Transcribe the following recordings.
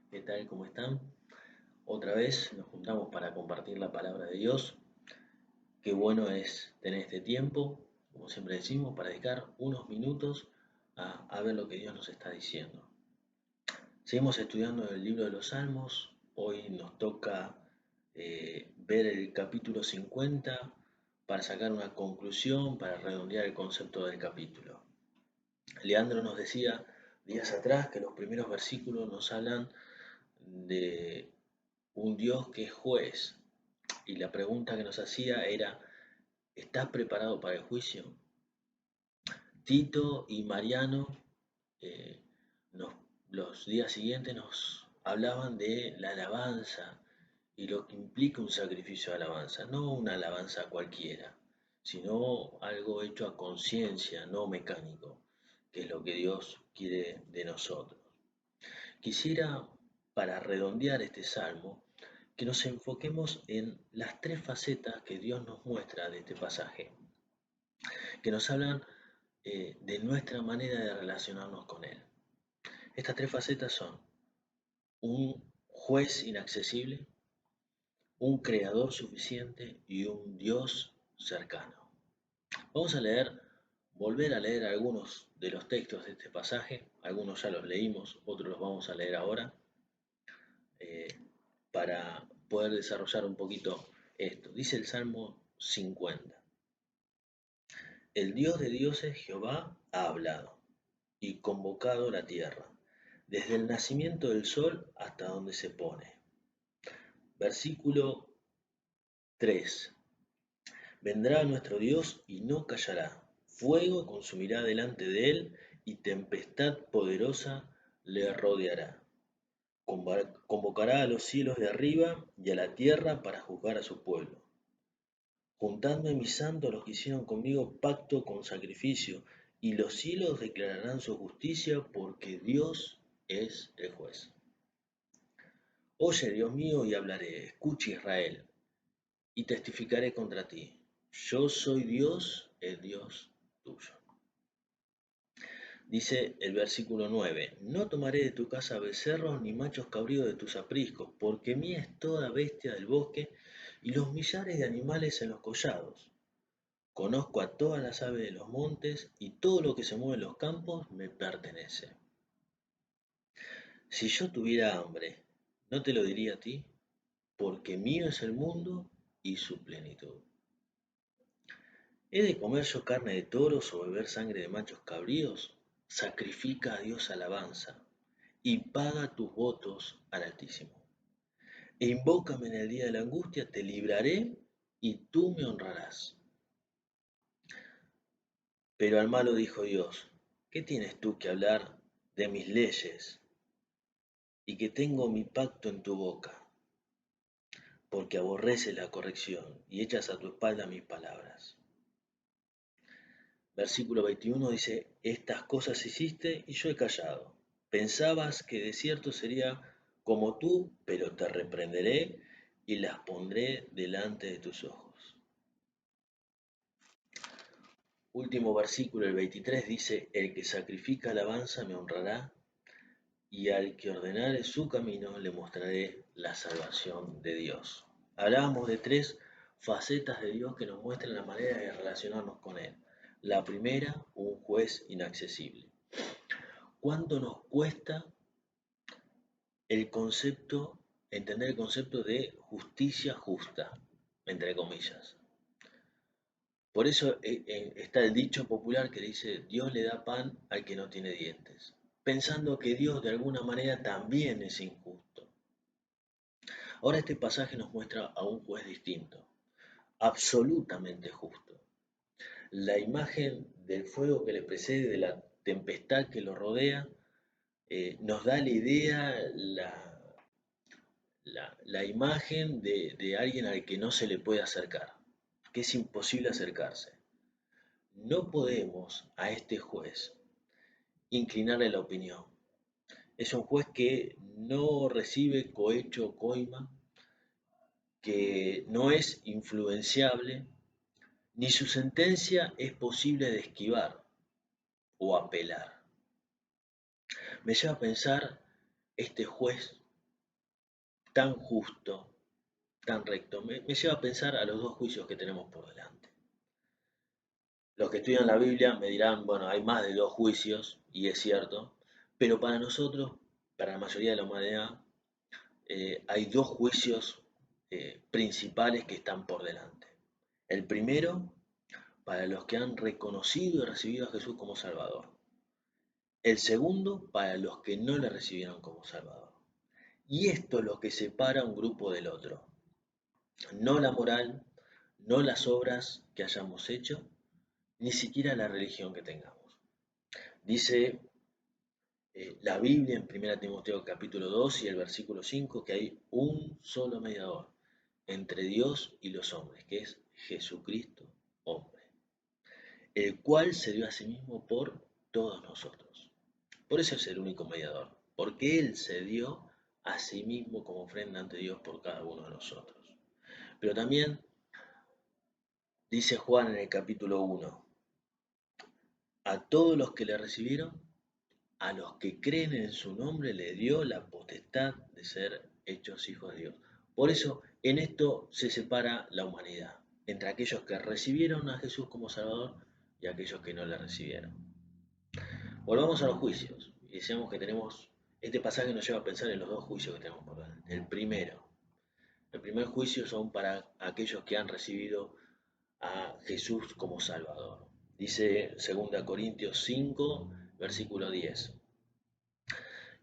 ¿Qué tal? ¿Cómo están? Otra vez nos juntamos para compartir la palabra de Dios. Qué bueno es tener este tiempo, como siempre decimos, para dedicar unos minutos a ver lo que Dios nos está diciendo. Seguimos estudiando el libro de los Salmos. Hoy nos toca ver el capítulo 50 para sacar una conclusión, para redondear el concepto del capítulo. Leandro nos decía días atrás que los primeros versículos nos hablan de un Dios que es juez. Y la pregunta que nos hacía era, ¿estás preparado para el juicio? Tito y Mariano eh, nos- los días siguientes nos hablaban de la alabanza y lo que implica un sacrificio de alabanza, no una alabanza cualquiera, sino algo hecho a conciencia, no mecánico, que es lo que Dios quiere de nosotros. Quisiera, para redondear este salmo, que nos enfoquemos en las tres facetas que Dios nos muestra de este pasaje, que nos hablan de nuestra manera de relacionarnos con Él. Estas tres facetas son un juez inaccesible, un creador suficiente y un Dios cercano. Vamos a volver a leer algunos de los textos de este pasaje, algunos ya los leímos, otros los vamos a leer ahora, eh, para poder desarrollar un poquito esto. Dice el Salmo 50. El Dios de dioses, Jehová, ha hablado y convocado la tierra, desde el nacimiento del sol hasta donde se pone. Versículo 3. Vendrá nuestro Dios y no callará. Fuego consumirá delante de él y tempestad poderosa le rodeará. Convocará a los cielos de arriba y a la tierra para juzgar a su pueblo. Juntadme mis santos los que hicieron conmigo pacto con sacrificio, y los cielos declararán su justicia, porque Dios es el juez. Oye, Dios mío, y hablaré, escucha Israel, y testificaré contra ti. Yo soy Dios, el Dios tuyo. Dice el versículo 9, no tomaré de tu casa becerros ni machos cabríos de tus apriscos, porque mía es toda bestia del bosque y los millares de animales en los collados. Conozco a todas las aves de los montes y todo lo que se mueve en los campos me pertenece. Si yo tuviera hambre, no te lo diría a ti, porque mío es el mundo y su plenitud. ¿He de comer yo carne de toros o beber sangre de machos cabríos? Sacrifica a Dios alabanza y paga tus votos al Altísimo. E invócame en el día de la angustia, te libraré y tú me honrarás. Pero al malo dijo Dios, ¿qué tienes tú que hablar de mis leyes y que tengo mi pacto en tu boca? Porque aborreces la corrección y echas a tu espalda mis palabras. Versículo 21 dice, estas cosas hiciste y yo he callado. Pensabas que de cierto sería como tú, pero te reprenderé y las pondré delante de tus ojos. Último versículo, el 23 dice, el que sacrifica alabanza me honrará y al que ordenare su camino le mostraré la salvación de Dios. Hablábamos de tres facetas de Dios que nos muestran la manera de relacionarnos con Él. La primera, un juez inaccesible. ¿Cuánto nos cuesta el concepto, entender el concepto de justicia justa, entre comillas? Por eso está el dicho popular que dice, Dios le da pan al que no tiene dientes, pensando que Dios de alguna manera también es injusto. Ahora este pasaje nos muestra a un juez distinto, absolutamente justo. La imagen del fuego que le precede, de la tempestad que lo rodea, nos da la idea, la imagen de alguien al que no se le puede acercar, que es imposible acercarse. No podemos a este juez inclinarle la opinión. Es un juez que no recibe cohecho o coima, que no es influenciable, ni su sentencia es posible de esquivar o apelar. Me lleva a pensar este juez. tan justo, tan recto, me lleva a pensar a los dos juicios que tenemos por delante. Los que estudian la Biblia me dirán, bueno, hay más de dos juicios, y es cierto, pero para nosotros, para la mayoría de la humanidad, hay dos juicios principales que están por delante. El primero, para los que han reconocido y recibido a Jesús como Salvador. El segundo, para los que no le recibieron como Salvador. Y esto es lo que separa a un grupo del otro. No la moral, no las obras que hayamos hecho, ni siquiera la religión que tengamos. Dice la Biblia en 1 Timoteo capítulo 2 y el versículo 5 que hay un solo mediador entre Dios y los hombres, que es Jesucristo, hombre, el cual se dio a sí mismo por todos nosotros. Por eso es el único mediador, porque Él se dio a sí mismo como ofrenda ante Dios por cada uno de nosotros. Pero también dice Juan en el capítulo 1, a todos los que le recibieron, a los que creen en su nombre, le dio la potestad de ser hechos hijos de Dios. Por eso, en esto se separa la humanidad, entre aquellos que recibieron a Jesús como Salvador y aquellos que no le recibieron. Volvamos a los juicios, y decíamos que tenemos, este pasaje nos lleva a pensar en los dos juicios que tenemos por delante. El primer juicio son para aquellos que han recibido a Jesús como Salvador. Dice 2 Corintios 5, versículo 10,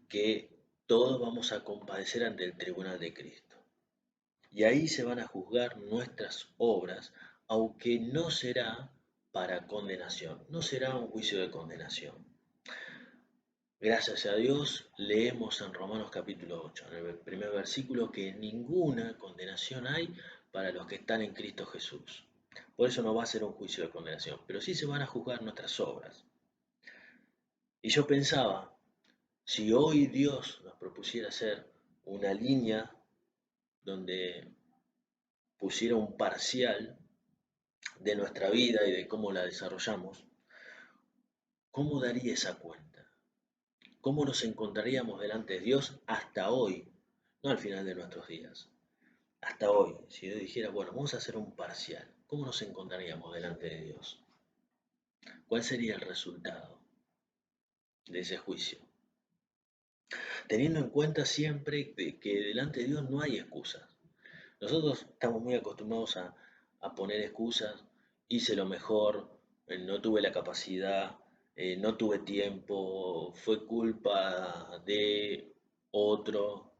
que todos vamos a compadecer ante el tribunal de Cristo. Y ahí se van a juzgar nuestras obras, aunque no será para condenación, no será un juicio de condenación. Gracias a Dios, leemos en Romanos capítulo 8, en el primer versículo, que ninguna condenación hay para los que están en Cristo Jesús. Por eso no va a ser un juicio de condenación, pero sí se van a juzgar nuestras obras. Y yo pensaba, si hoy Dios nos propusiera hacer una línea donde pusiera un parcial de nuestra vida y de cómo la desarrollamos, ¿cómo daría esa cuenta? ¿Cómo nos encontraríamos delante de Dios hasta hoy? No al final de nuestros días, hasta hoy. Si yo dijera, bueno, vamos a hacer un parcial, ¿cómo nos encontraríamos delante de Dios? ¿Cuál sería el resultado de ese juicio? Teniendo en cuenta siempre que delante de Dios no hay excusas. Nosotros estamos muy acostumbrados a poner excusas, hice lo mejor, no tuve la capacidad, no tuve tiempo, fue culpa de otro,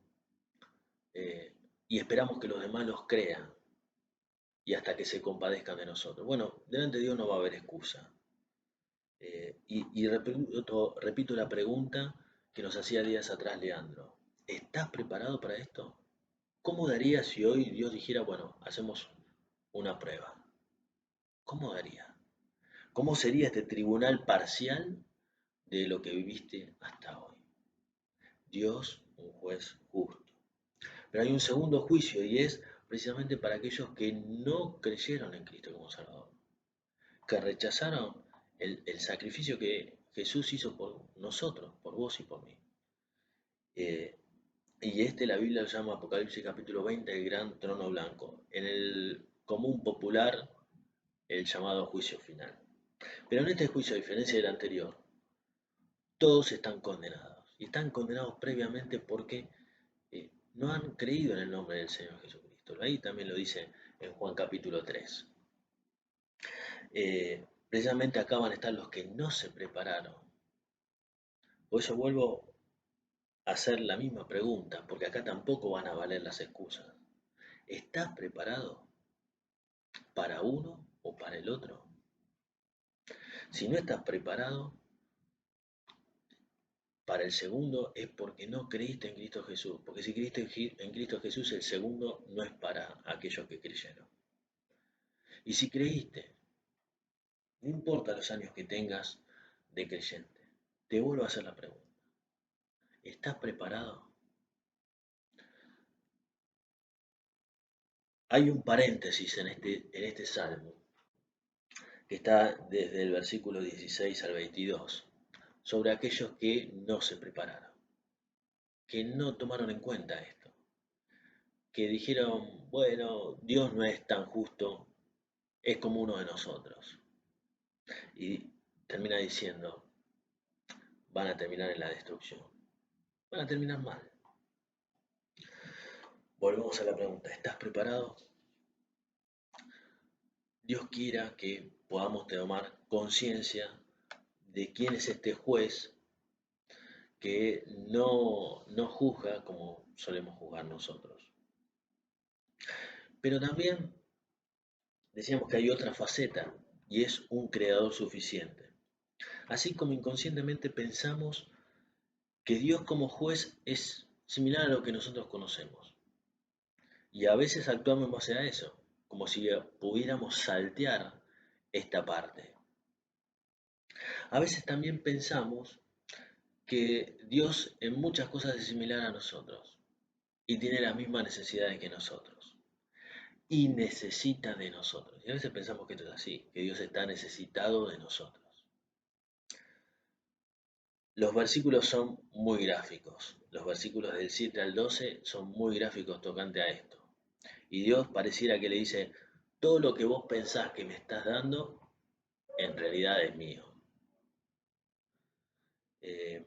eh, y esperamos que los demás los crean y hasta que se compadezcan de nosotros. Bueno, delante de Dios no va a haber excusa. Y repito la pregunta que nos hacía días atrás Leandro. ¿Estás preparado para esto? ¿Cómo daría si hoy Dios dijera, bueno, hacemos una prueba? ¿Cómo daría? ¿Cómo sería este tribunal parcial de lo que viviste hasta hoy? Dios, un juez justo. Pero hay un segundo juicio y es precisamente para aquellos que no creyeron en Cristo como Salvador, que rechazaron el sacrificio que Jesús hizo por nosotros, por vos y por mí. Eh, y la Biblia lo llama Apocalipsis capítulo 20, el gran trono blanco. En el común popular, el llamado juicio final. Pero en este juicio, a diferencia del anterior, todos están condenados. Y están condenados previamente porque no han creído en el nombre del Señor Jesucristo. Ahí también lo dice en Juan capítulo 3. Precisamente acá van a estar los que no se prepararon. Por eso vuelvo a hacer la misma pregunta, porque acá tampoco van a valer las excusas. ¿Estás preparado para uno o para el otro? Si no estás preparado para el segundo es porque no creíste en Cristo Jesús, porque si creíste en Cristo Jesús el segundo no es para aquellos que creyeron. Y si creíste, no importa los años que tengas de creyente, te vuelvo a hacer la pregunta. ¿Estás preparado? Hay un paréntesis en este salmo que está desde el versículo 16 al 22 sobre aquellos que no se prepararon, que no tomaron en cuenta esto. que dijeron, bueno, Dios no es tan justo, es como uno de nosotros. Y termina diciendo, van a terminar en la destrucción, van a terminar mal. Volvemos a la pregunta, ¿estás preparado? Dios quiera que podamos tomar conciencia de quién es este juez que no juzga como solemos juzgar nosotros. Pero también decíamos que hay otra faceta y es un creador suficiente. Así como inconscientemente pensamos que Dios como juez es similar a lo que nosotros conocemos. Y a veces actuamos en base a eso, como si pudiéramos saltear esta parte. A veces también pensamos que Dios en muchas cosas es similar a nosotros y tiene las mismas necesidades que nosotros y necesita de nosotros. Y a veces pensamos que esto es así, que Dios está necesitado de nosotros. Los versículos son muy gráficos. Los versículos del 7 al 12 son muy gráficos tocante a esto. Y Dios pareciera que le dice, todo lo que vos pensás que me estás dando, en realidad es mío. Eh,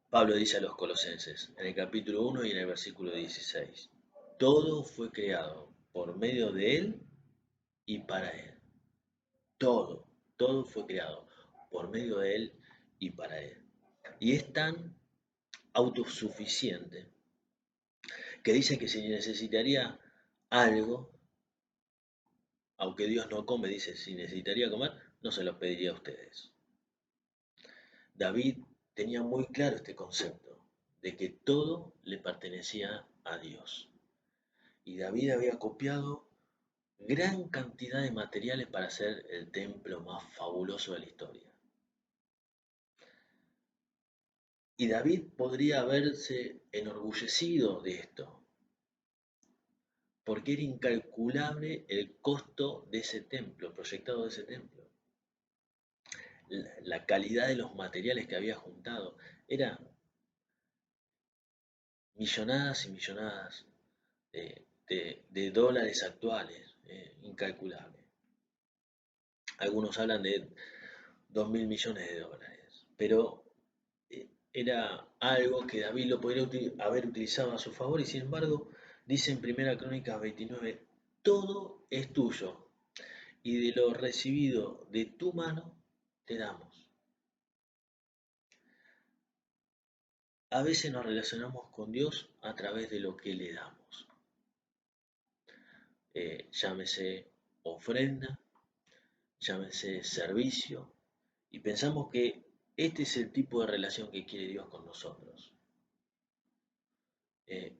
Pablo dice a los colosenses, en el capítulo 1 y en el versículo 16, todo fue creado por medio de Él y para Él. Todo, todo fue creado por medio de Él y para Él. Y es tan autosuficiente que dice que si necesitaría algo, aunque Dios no come, dice, si necesitaría comer, no se lo pediría a ustedes. David tenía muy claro este concepto de que todo le pertenecía a Dios. Y David había copiado gran cantidad de materiales para hacer el templo más fabuloso de la historia. Y David podría haberse enorgullecido de esto, porque era incalculable el costo de ese templo, proyectado de ese templo. La calidad de los materiales que había juntado era millonadas y millonadas de dólares actuales, incalculable. Algunos hablan de 2.000 millones de dólares, pero era algo que David lo podría haber utilizado a su favor y sin embargo dice en Primera Crónicas 29, todo es tuyo y de lo recibido de tu mano te damos. A veces nos relacionamos con Dios a través de lo que le damos. Llámese ofrenda, llámese servicio, y pensamos que este es el tipo de relación que quiere Dios con nosotros.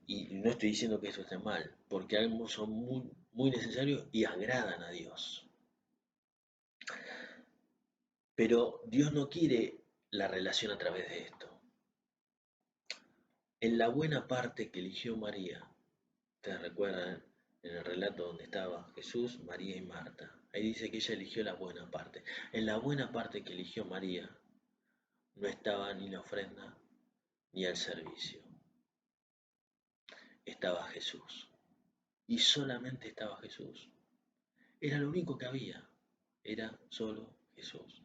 Y no estoy diciendo que eso esté mal, porque ambos son muy, muy necesarios y agradan a Dios. Pero Dios no quiere la relación a través de esto. En la buena parte que eligió María, ¿te recuerdan? En el relato donde estaba Jesús, María y Marta. Ahí dice que ella eligió la buena parte. En la buena parte que eligió María no estaba ni la ofrenda ni el servicio. Estaba Jesús. Y solamente estaba Jesús. Era lo único que había. Era solo Jesús.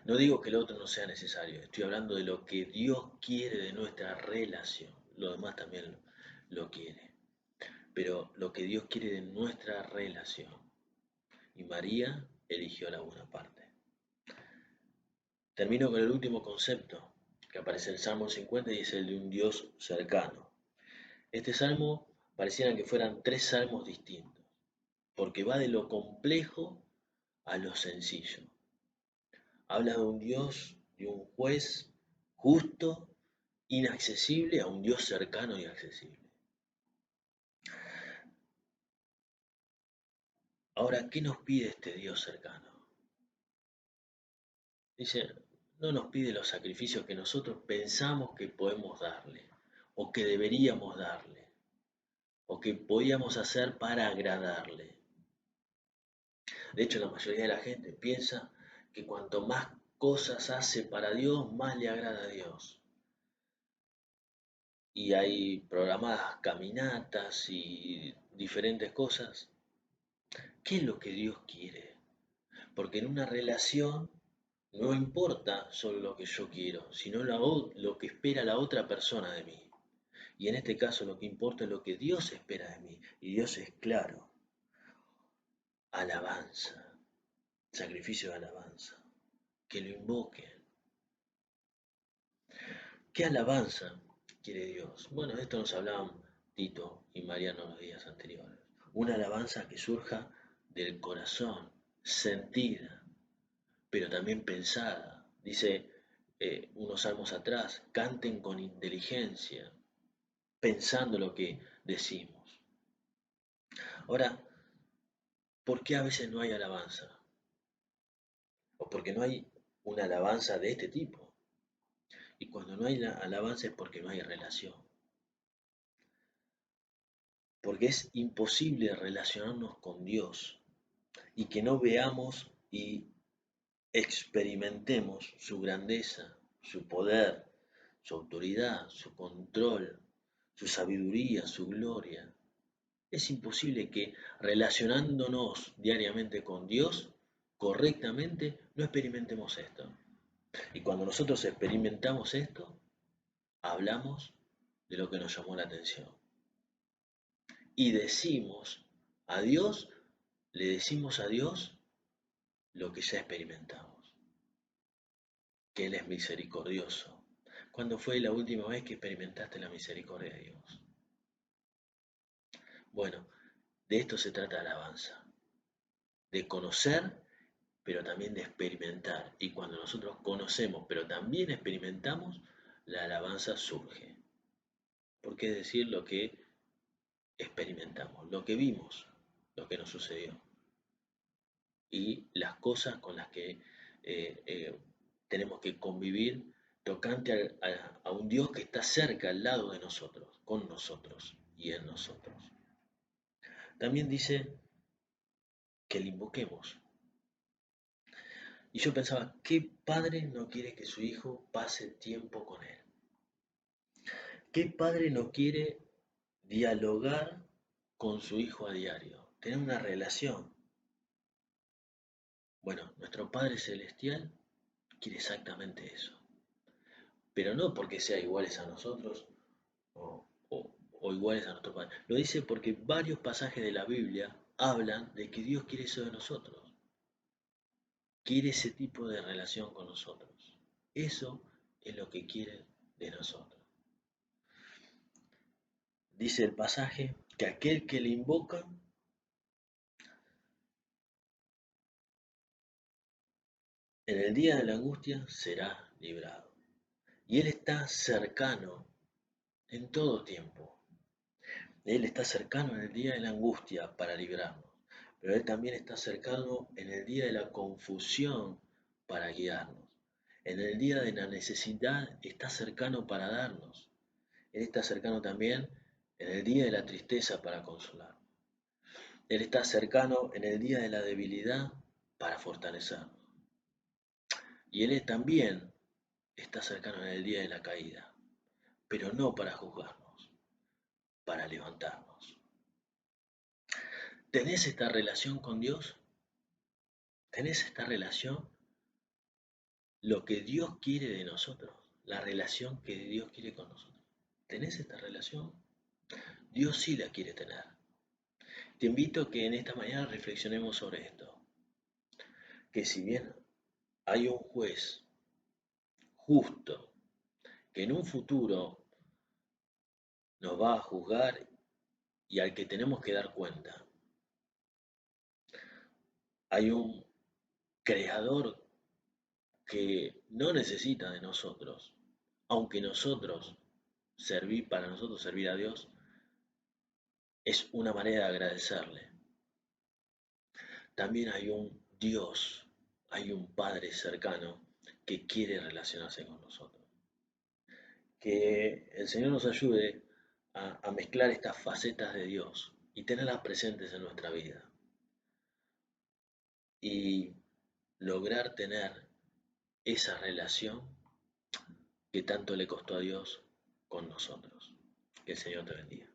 No digo que lo otro no sea necesario. Estoy hablando de lo que Dios quiere de nuestra relación. Lo demás también lo quiere. Pero lo que Dios quiere de nuestra relación. Y María eligió la buena parte. Termino con el último concepto que aparece en el Salmo 50 y es el de un Dios cercano. Este salmo pareciera que fueran tres salmos distintos, porque va de lo complejo a lo sencillo. Habla de un Dios, de un juez justo, inaccesible, a un Dios cercano y accesible. Ahora, ¿qué nos pide este Dios cercano? Dice, no nos pide los sacrificios que nosotros pensamos que podemos darle, o que deberíamos darle, o que podíamos hacer para agradarle. De hecho, la mayoría de la gente piensa que cuanto más cosas hace para Dios, más le agrada a Dios. y hay programadas caminatas y diferentes cosas. ¿Qué es lo que Dios quiere? Porque en una relación no importa solo lo que yo quiero, sino lo que espera la otra persona de mí. Y en este caso lo que importa es lo que Dios espera de mí. Y Dios es claro. Alabanza, sacrificio de alabanza. Que lo invoquen. ¿Qué alabanza quiere Dios? Bueno, de esto nos hablaban Tito y Mariano los días anteriores. Una alabanza que surja del corazón, sentida, pero también pensada. Dice unos salmos atrás, canten con inteligencia, pensando lo que decimos. Ahora, ¿por qué a veces no hay alabanza? O porque no hay una alabanza de este tipo. Y cuando no hay la alabanza es porque no hay relación. Porque es imposible relacionarnos con Dios y que no veamos y experimentemos su grandeza, su poder, su autoridad, su control, su sabiduría, su gloria. Es imposible que relacionándonos diariamente con Dios correctamente no experimentemos esto. Y cuando nosotros experimentamos esto, hablamos de lo que nos llamó la atención. Y le decimos a Dios lo que ya experimentamos, que Él es misericordioso. ¿Cuándo fue la última vez que experimentaste la misericordia de Dios? Bueno, de esto se trata la alabanza, de conocer, pero también de experimentar. Y cuando nosotros conocemos, pero también experimentamos, la alabanza surge. Porque es decir lo que experimentamos, lo que vimos, lo que nos sucedió. Y las cosas con las que tenemos que convivir tocante a un Dios que está cerca, al lado de nosotros, con nosotros y en nosotros. También dice que le invoquemos. Y yo pensaba, ¿qué padre no quiere que su hijo pase tiempo con él? ¿Qué padre no quiere dialogar con su hijo a diario? Tener una relación. Bueno, nuestro Padre Celestial quiere exactamente eso. Pero no porque sea iguales a nosotros o iguales a nuestro Padre. Lo dice porque varios pasajes de la Biblia hablan de que Dios quiere eso de nosotros. Quiere ese tipo de relación con nosotros. Eso es lo que quiere de nosotros. Dice el pasaje que aquel que le invoca en el día de la angustia será librado. Y Él está cercano en todo tiempo. Él está cercano en el día de la angustia para librarnos, pero Él también está cercano en el día de la confusión para guiarnos. En el día de la necesidad está cercano para darnos. Él está cercano también en el día de la tristeza para consolarnos. Él está cercano en el día de la debilidad para fortalecernos. Y Él también está cercano en el día de la caída, pero no para juzgarnos, para levantarnos. ¿Tenés esta relación con Dios? ¿Tenés esta relación? Lo que Dios quiere de nosotros, la relación que Dios quiere con nosotros. ¿Tenés esta relación? Dios sí la quiere tener. Te invito a que en esta mañana reflexionemos sobre esto. Que si bien hay un juez justo que en un futuro nos va a juzgar y al que tenemos que dar cuenta, hay un creador que no necesita de nosotros, aunque para nosotros servir a Dios, es una manera de agradecerle. También hay un Dios, hay un Padre cercano que quiere relacionarse con nosotros. Que el Señor nos ayude a mezclar estas facetas de Dios y tenerlas presentes en nuestra vida y lograr tener esa relación que tanto le costó a Dios con nosotros. Que el Señor te bendiga.